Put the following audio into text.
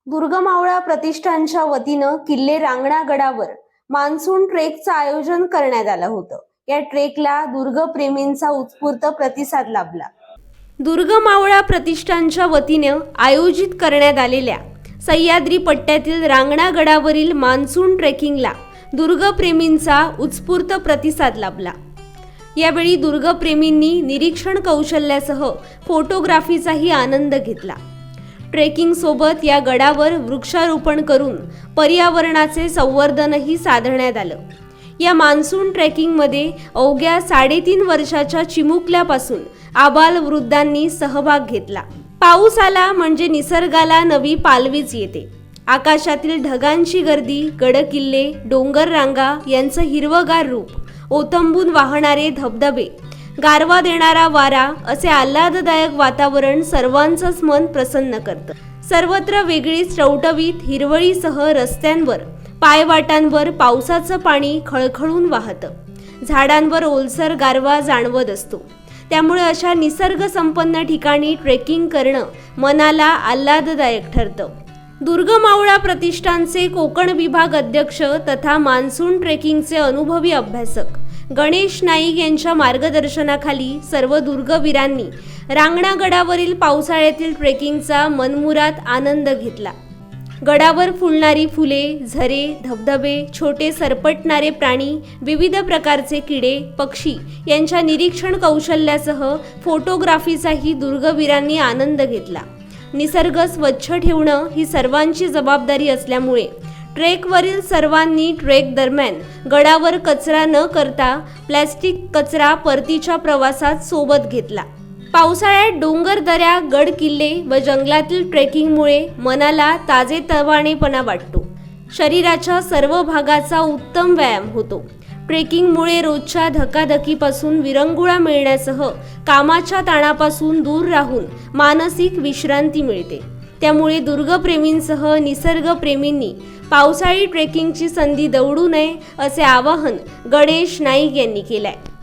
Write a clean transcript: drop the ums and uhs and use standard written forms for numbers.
दुर्गमावळा प्रतिष्ठानच्या वतीनं किल्ले रांगणा गडावर मान्सून ट्रेकचं आयोजन करण्यात आलं होतं। या ट्रेकला दुर्गप्रेमींचा उत्स्फूर्त प्रतिसाद लाभला। दुर्गमावळा प्रतिष्ठानच्या वतीनं आयोजित करण्यात आलेल्या सह्याद्री पट्ट्यातील रांगणा गडावरील मान्सून ट्रेकिंगला दुर्गप्रेमींचा उत्स्फूर्त प्रतिसाद लाभला। यावेळी दुर्गप्रेमींनी निरीक्षण कौशल्यासह फोटोग्राफीचाही आनंद घेतला। ट्रेकिंग सोबत या गडावर वृक्षारोपण करून पर्यावरणाचे संवर्धनही साधण्यात आलं। या मान्सून ट्रेकिंगमध्ये अवघ्या 3.5 वर्षाच्या चिमुकल्यापासून आबाल वृद्धांनी सहभाग घेतला। पाऊस आला म्हणजे निसर्गाला नवी पालवीच येते। आकाशातील ढगांची गर्दी, गडकिल्ले, डोंगर रांगा यांचं हिरवगार रूप, ओथंबून वाहणारे धबधबे, गारवा देणारा वारा असे आल्हाददायक वातावरण सर्वांचंच मन प्रसन्न करतं। सर्वत्र वेगळीच टवटवीत हिरवळीसह रस्त्यांवर, पायवाटांवर पावसाचं पाणी खळखळून वाहतं। झाडांवर ओलसर गारवा जाणवत असतो। त्यामुळे अशा निसर्ग संपन्न ठिकाणी ट्रेकिंग करणं मनाला आल्हाददायक ठरतं। दुर्गमावळा प्रतिष्ठानचे कोकण विभाग अध्यक्ष तथा मान्सून ट्रेकिंगचे अनुभवी अभ्यासक गणेश नाईक यांच्या मार्गदर्शनाखाली सर्व दुर्गवीरांनी रांगणा गडावरील पावसाळ्यातील ट्रेकिंगचा मनमुराद आनंद घेतला। गडावर फुलणारी फुले, झरे, धबधबे, छोटे सरपटणारे प्राणी, विविध प्रकारचे किडे, पक्षी यांच्या निरीक्षण कौशल्यासह फोटोग्राफीचाही दुर्गवीरांनी आनंद घेतला। निसर्ग स्वच्छ ठेवणं ही सर्वांची जबाबदारी असल्यामुळे ट्रेकवरील सर्वांनी ट्रेक दरम्यान गडावर कचरा न करता प्लास्टिक कचरा परतीच्या प्रवासात सोबत घेतला। पावसाळ्यात डोंगर दऱ्या, गड किल्ले व जंगलातील ट्रेकिंगमुळे मनाला ताजेतवानेपणा वाटतो। शरीराच्या सर्व भागाचा उत्तम व्यायाम होतो। ट्रेकिंगमुळे रोजच्या धकाधकीपासून विरंगुळा मिळण्यासह कामाच्या ताणापासून दूर राहून मानसिक विश्रांती मिळते। त्यामुळे दुर्गप्रेमींसह निसर्गप्रेमींनी पावसाळी ट्रेकिंगची संधी दवडू नये असे आवाहन गणेश नाईक यांनी केले आहे।